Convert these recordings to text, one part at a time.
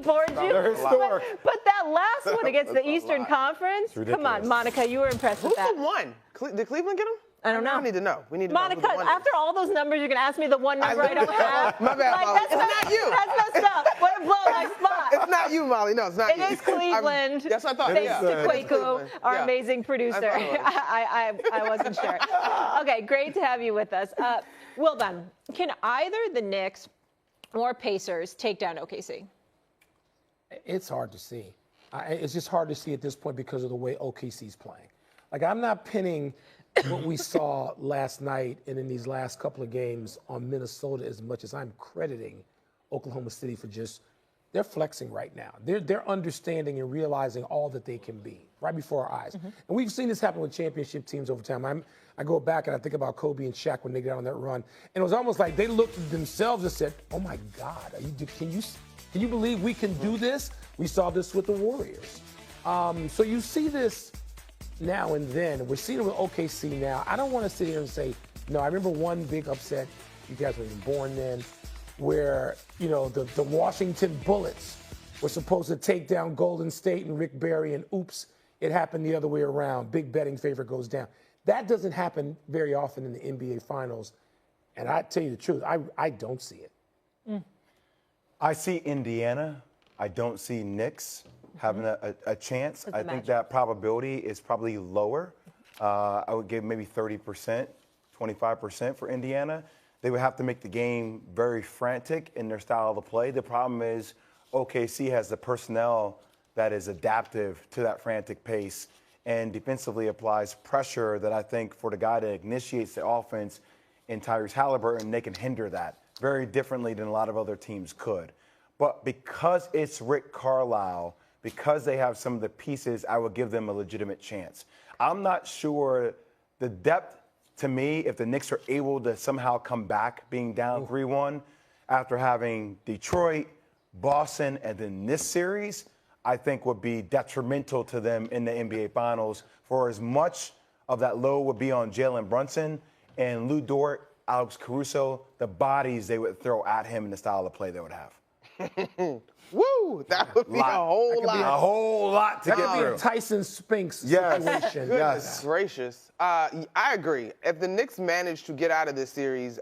bored you. They're historic. But that last one against the Eastern Conference, come on, Monica, you were impressed with that. Who's the one? Did Cleveland get him? I don't know. I need to know. We need to Monica, know who the one after all those numbers, you're going to ask me the one number I don't have? My bad, Molly. It's not you. That's messed up. Way to blow my spot. It's not you, Molly. No, it's not you. It is Cleveland. That's what I thought. Thanks to Kwaku, our amazing producer. I I wasn't sure. Okay, great to have you with us. Wilbon, can either the Knicks or Pacers take down OKC? It's hard to see. It's just hard to see at this point because of the way OKC's playing. Like, I'm not pinning what we saw last night and in these last couple of games on Minnesota as much as I'm crediting Oklahoma City for just, they're flexing right now. They're understanding and realizing all that they can be right before our eyes. And we've seen this happen with championship teams over time. I go back and I think about Kobe and Shaq when they got on that run. And it was almost like they looked at themselves and said, oh my God, can you believe we can do this? We saw this with the Warriors. So you see this now and then. We're seeing it with OKC now. I don't want to sit here and say, no, I remember one big upset, you guys weren't even born then, where, the Washington Bullets were supposed to take down Golden State and Rick Barry, and oops, it happened the other way around. Big betting favorite goes down. That doesn't happen very often in the NBA Finals. And I tell you the truth, I don't see it. I see Indiana. I don't see Knicks having a chance. I think that probability is probably lower. I would give maybe 30%, 25% for Indiana. They would have to make the game very frantic in their style of play. The problem is OKC has the personnel that is adaptive to that frantic pace and defensively applies pressure that I think for the guy that initiates the offense in Tyrese Halliburton, they can hinder that very differently than a lot of other teams could. But because it's Rick Carlisle, because they have some of the pieces, I would give them a legitimate chance. I'm not sure the depth, to me, if the Knicks are able to somehow come back being down 3-1 after having Detroit, Boston, and then this series, I think would be detrimental to them in the NBA Finals for as much of that load would be on Jalen Brunson and Lou Dort, Alex Caruso, the bodies they would throw at him and the style of play they would have. Woo! That would be a whole lot. A whole lot to get through. Tyson Spinks situation. Goodness gracious. I agree. If the Knicks manage to get out of this series,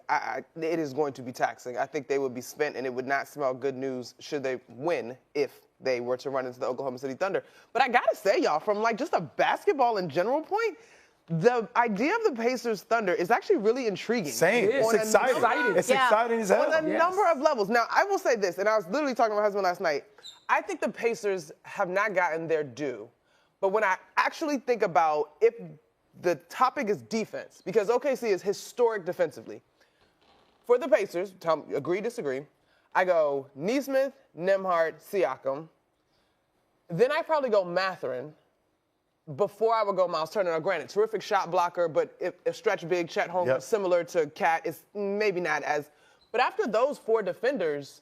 it is going to be taxing. I think they would be spent, and it would not smell good news should they win if they were to run into the Oklahoma City Thunder. But I got to say, y'all, from like just a basketball in general point, the idea of the Pacers Thunder is actually really intriguing. Same. It's exciting. It's exciting as hell. On a number of levels. Now, I will say this, and I was literally talking to my husband last night. I think the Pacers have not gotten their due. But when I actually think about if the topic is defense, because OKC is historic defensively. For the Pacers, agree, disagree, I go Nesmith, Nembhard, Siakam. Then I probably go Mathurin. Before I would go Miles Turner. Now, granted, terrific shot blocker, but if stretch big, Chet Holmgren, similar to Cat, is maybe not as. But after those four defenders,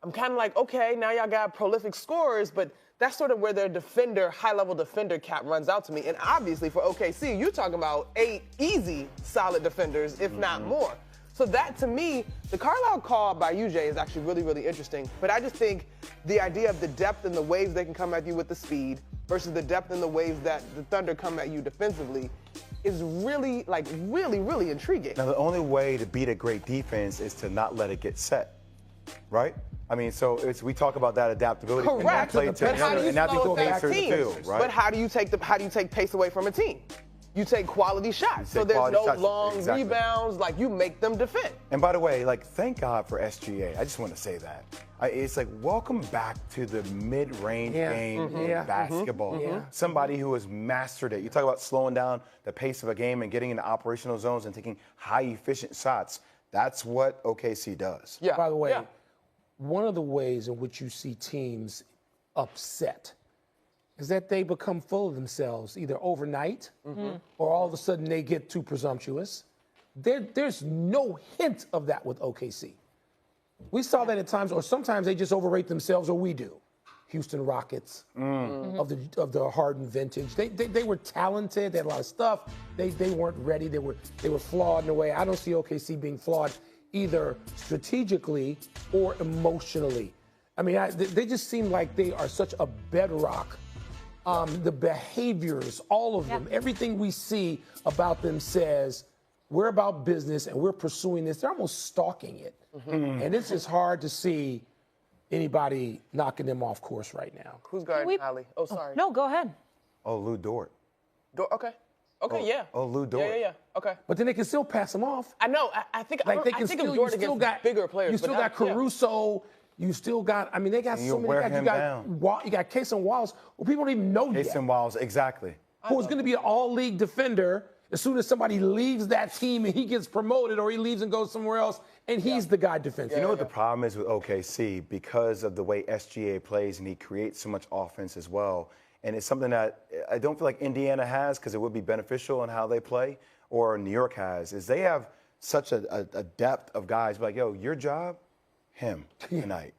I'm kind of like, okay, now y'all got prolific scorers, but that's sort of where their defender, high-level defender cap runs out to me. And obviously for OKC, you're talking about 8 easy, solid defenders, if not more. So that, to me, the Carlisle call by UJ is actually really, really interesting. But I just think the idea of the depth and the waves they can come at you with the speed versus the depth and the waves that the Thunder come at you defensively is really, really intriguing. Now, the only way to beat a great defense is to not let it get set, right? I mean, so we talk about that adaptability. Correct. And how do you slow down a team? Right? But how do you take pace away from a team? You take quality shots. So there's no long rebounds. Like, you make them defend. And by the way, thank God for SGA. I just want to say that. It's like, welcome back to the mid-range game in basketball. Somebody who has mastered it. You talk about slowing down the pace of a game and getting into operational zones and taking high-efficient shots. That's what OKC does. Yeah. By the way, one of the ways in which you see teams upset is that they become full of themselves either overnight or all of a sudden they get too presumptuous. There's no hint of that with OKC. We saw that at times, or sometimes they just overrate themselves, or we do. Houston Rockets of the Harden vintage. They were talented. They had a lot of stuff. They weren't ready. They were flawed in a way. I don't see OKC being flawed either strategically or emotionally. I mean, they just seem like they are such a bedrock. The behaviors, all of them, everything we see about them says we're about business and we're pursuing this. They're almost stalking it. And it's just hard to see anybody knocking them off course right now. Who's guarding Ali? Oh, sorry. No, go ahead. Oh, Lou Dort. Okay. Okay, yeah. Oh, Lou Dort. Yeah. Okay. But then they can still pass them off. I know. I think Like they I can think still, of you Jordan still against got bigger players. You still got Caruso. You still got. I mean, they got so many guys. You got Case and Wallace, who people don't even know yet. Case and Wallace, exactly. Who is going to be an all-league defender as soon as somebody leaves that team and he gets promoted, or he leaves and goes somewhere else, and he's the guy defensively. You know what the problem is with OKC? Because of the way SGA plays, and he creates so much offense as well. And it's something that I don't feel like Indiana has, because it would be beneficial in how they play, or New York has, is they have such a depth of guys. Like, yo, your job, him tonight.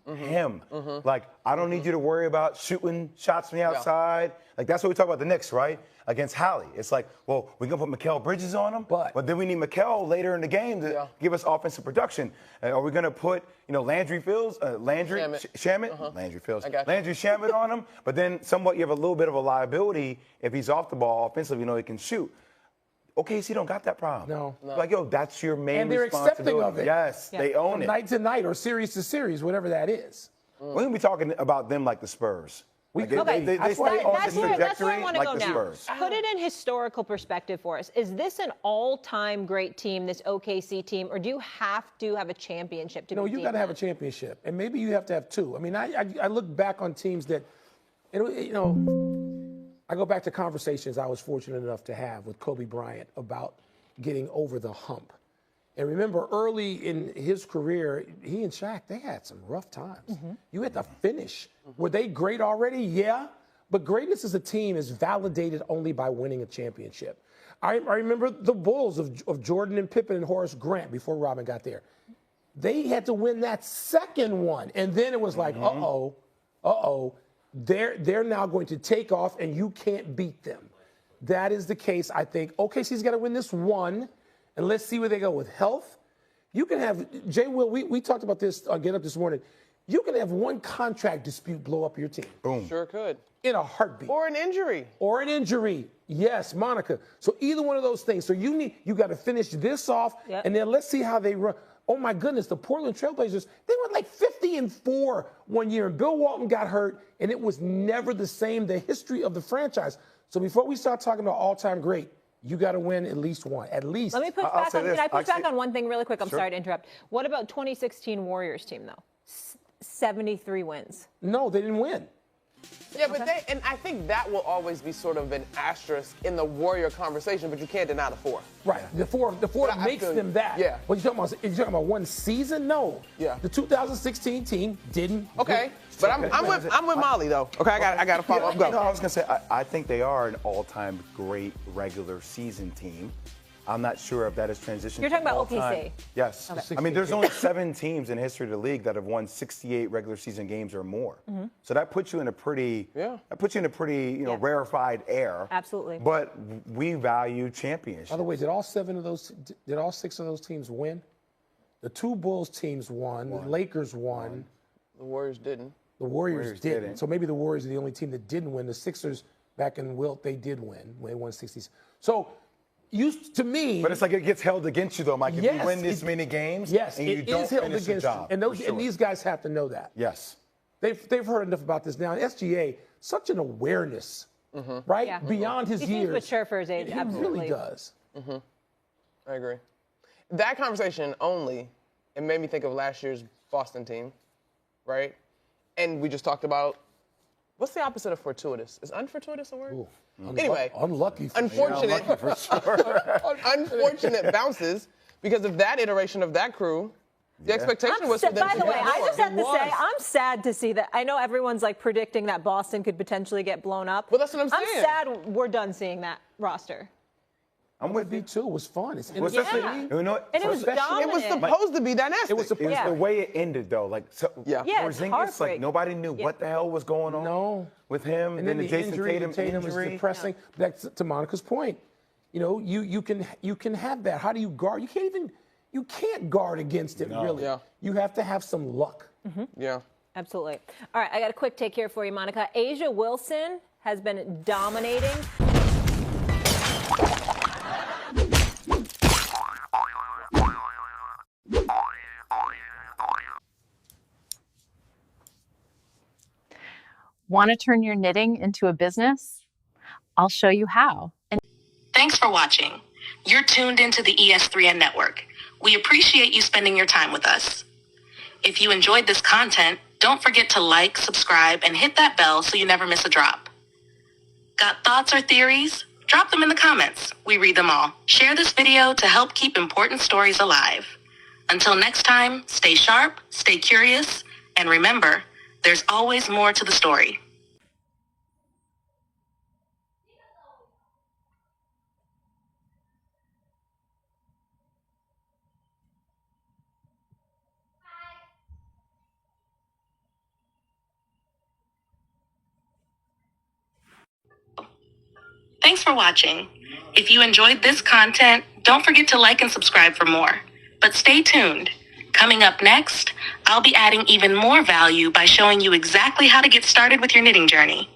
Him. Like, I don't need you to worry about shooting shots from the outside. Like, that's what we talk about the Knicks, right? Against Hallie. It's like, well, we're going to put Mikal Bridges on him, but then we need Mikal later in the game to give us offensive production. Are we going to put, Landry Fields, Landry Shamet? Landry Fields. Landry Shamet on him, but then somewhat you have a little bit of a liability if he's off the ball offensively, he can shoot. OKC don't got that problem. No. Like, yo, that's your main And they're accepting of it. Yes, they own it. Night to night or series to series, whatever that is. We're going to be talking about them like the Spurs. They stay on this trajectory That's where I want to like go the now. Spurs. Put it in historical perspective for us. Is this an all-time great team, this OKC team, or do you have to have a championship to be you got to have a championship, and maybe you have to have two. I mean, I look back on teams that, I go back to conversations I was fortunate enough to have with Kobe Bryant about getting over the hump. And remember, early in his career, he and Shaq, they had some rough times. You had to finish. Were they great already? Yeah. But greatness as a team is validated only by winning a championship. I remember the Bulls of Jordan and Pippen and Horace Grant before Robin got there. They had to win that second one. And then it was like, they're now going to take off and you can't beat them. That is the case, I think. OKC's got to win this one. And let's see where they go with health. You can have, Jay Will, we talked about this on Get Up this morning. You can have one contract dispute blow up your team. Boom. Sure could. In a heartbeat. Or an injury. Yes, Monica. So either one of those things. So you got to finish this off, and then let's see how they run. Oh my goodness, the Portland Trailblazers, they went like 50-4 one year, and Bill Walton got hurt, and it was never the same, the history of the franchise. So before we start talking about all-time great, you got to win at least one. At least. Let me push back on. Can I push back on one thing really quick? I'm sorry to interrupt. What about 2016 Warriors team though? 73 wins. No, they didn't win. Yeah, but and I think that will always be sort of an asterisk in the Warrior conversation, but you can't deny the four. Right. The four makes them that. Yeah. What you talking about one season? No. Yeah. The 2016 team didn't. Okay. But I'm with Molly though. Okay, I got to follow up. Go. No, I was gonna say I think they are an all-time great regular season team. I'm not sure if that has transitioned. You're talking about all-time. OKC. Yes. Okay. I mean, there's only 7 teams in history of the league that have won 68 regular season games or more. So that puts you in a pretty, rarefied air. Absolutely. But we value championships. By the way, did all 6 of those teams win? The 2 Bulls teams won. The Lakers won. The Warriors didn't. The Warriors didn't. So maybe the Warriors are the only team that didn't win. The Sixers back in Wilt, they did win. They won 60s. So, to me. But it's like it gets held against you, though, Mike. If you win this many games and you don't finish the job. And these guys have to know that. Yes. They've heard enough about this now. And SGA, such an awareness, right? Yeah. Beyond his years. He seems mature for his age, absolutely. He really does. I agree. That conversation only, it made me think of last year's Boston team, right? And we just talked about, what's the opposite of fortuitous? Is unfortuitous a word? Ooh. Anyway, unlucky. Unfortunate bounces because of that iteration of that crew. The expectation was for them to By the way, get I more. just have to say, I'm sad to see that. I know everyone's like predicting that Boston could potentially get blown up. Well, that's what I'm saying. I'm sad we're done seeing that roster. I'm with you too. It was fun. It's And it was dominant. It was supposed to be dynastic. It was the way it ended, though. Like, Porzingis, like nobody knew what the hell was going on with him. And then the Jason Tatum injury is depressing. Back to Monica's point, you can have that. How do you guard? You can't guard against it really. Yeah. You have to have some luck. Yeah. Absolutely. All right, I got a quick take here for you, Monica. Asia Wilson has been dominating. Want to turn your knitting into a business? I'll show you how. Thanks for watching. You're tuned into the ES3N network. We appreciate you spending your time with us. If you enjoyed this content, don't forget to like, subscribe, and hit that bell so you never miss a drop. Got thoughts or theories? Drop them in the comments. We read them all. Share this video to help keep important stories alive. Until next time, stay sharp, stay curious, and remember, there's always more to the story. Thanks for watching. If you enjoyed this content, don't forget to like and subscribe for more. But stay tuned. Coming up next, I'll be adding even more value by showing you exactly how to get started with your knitting journey.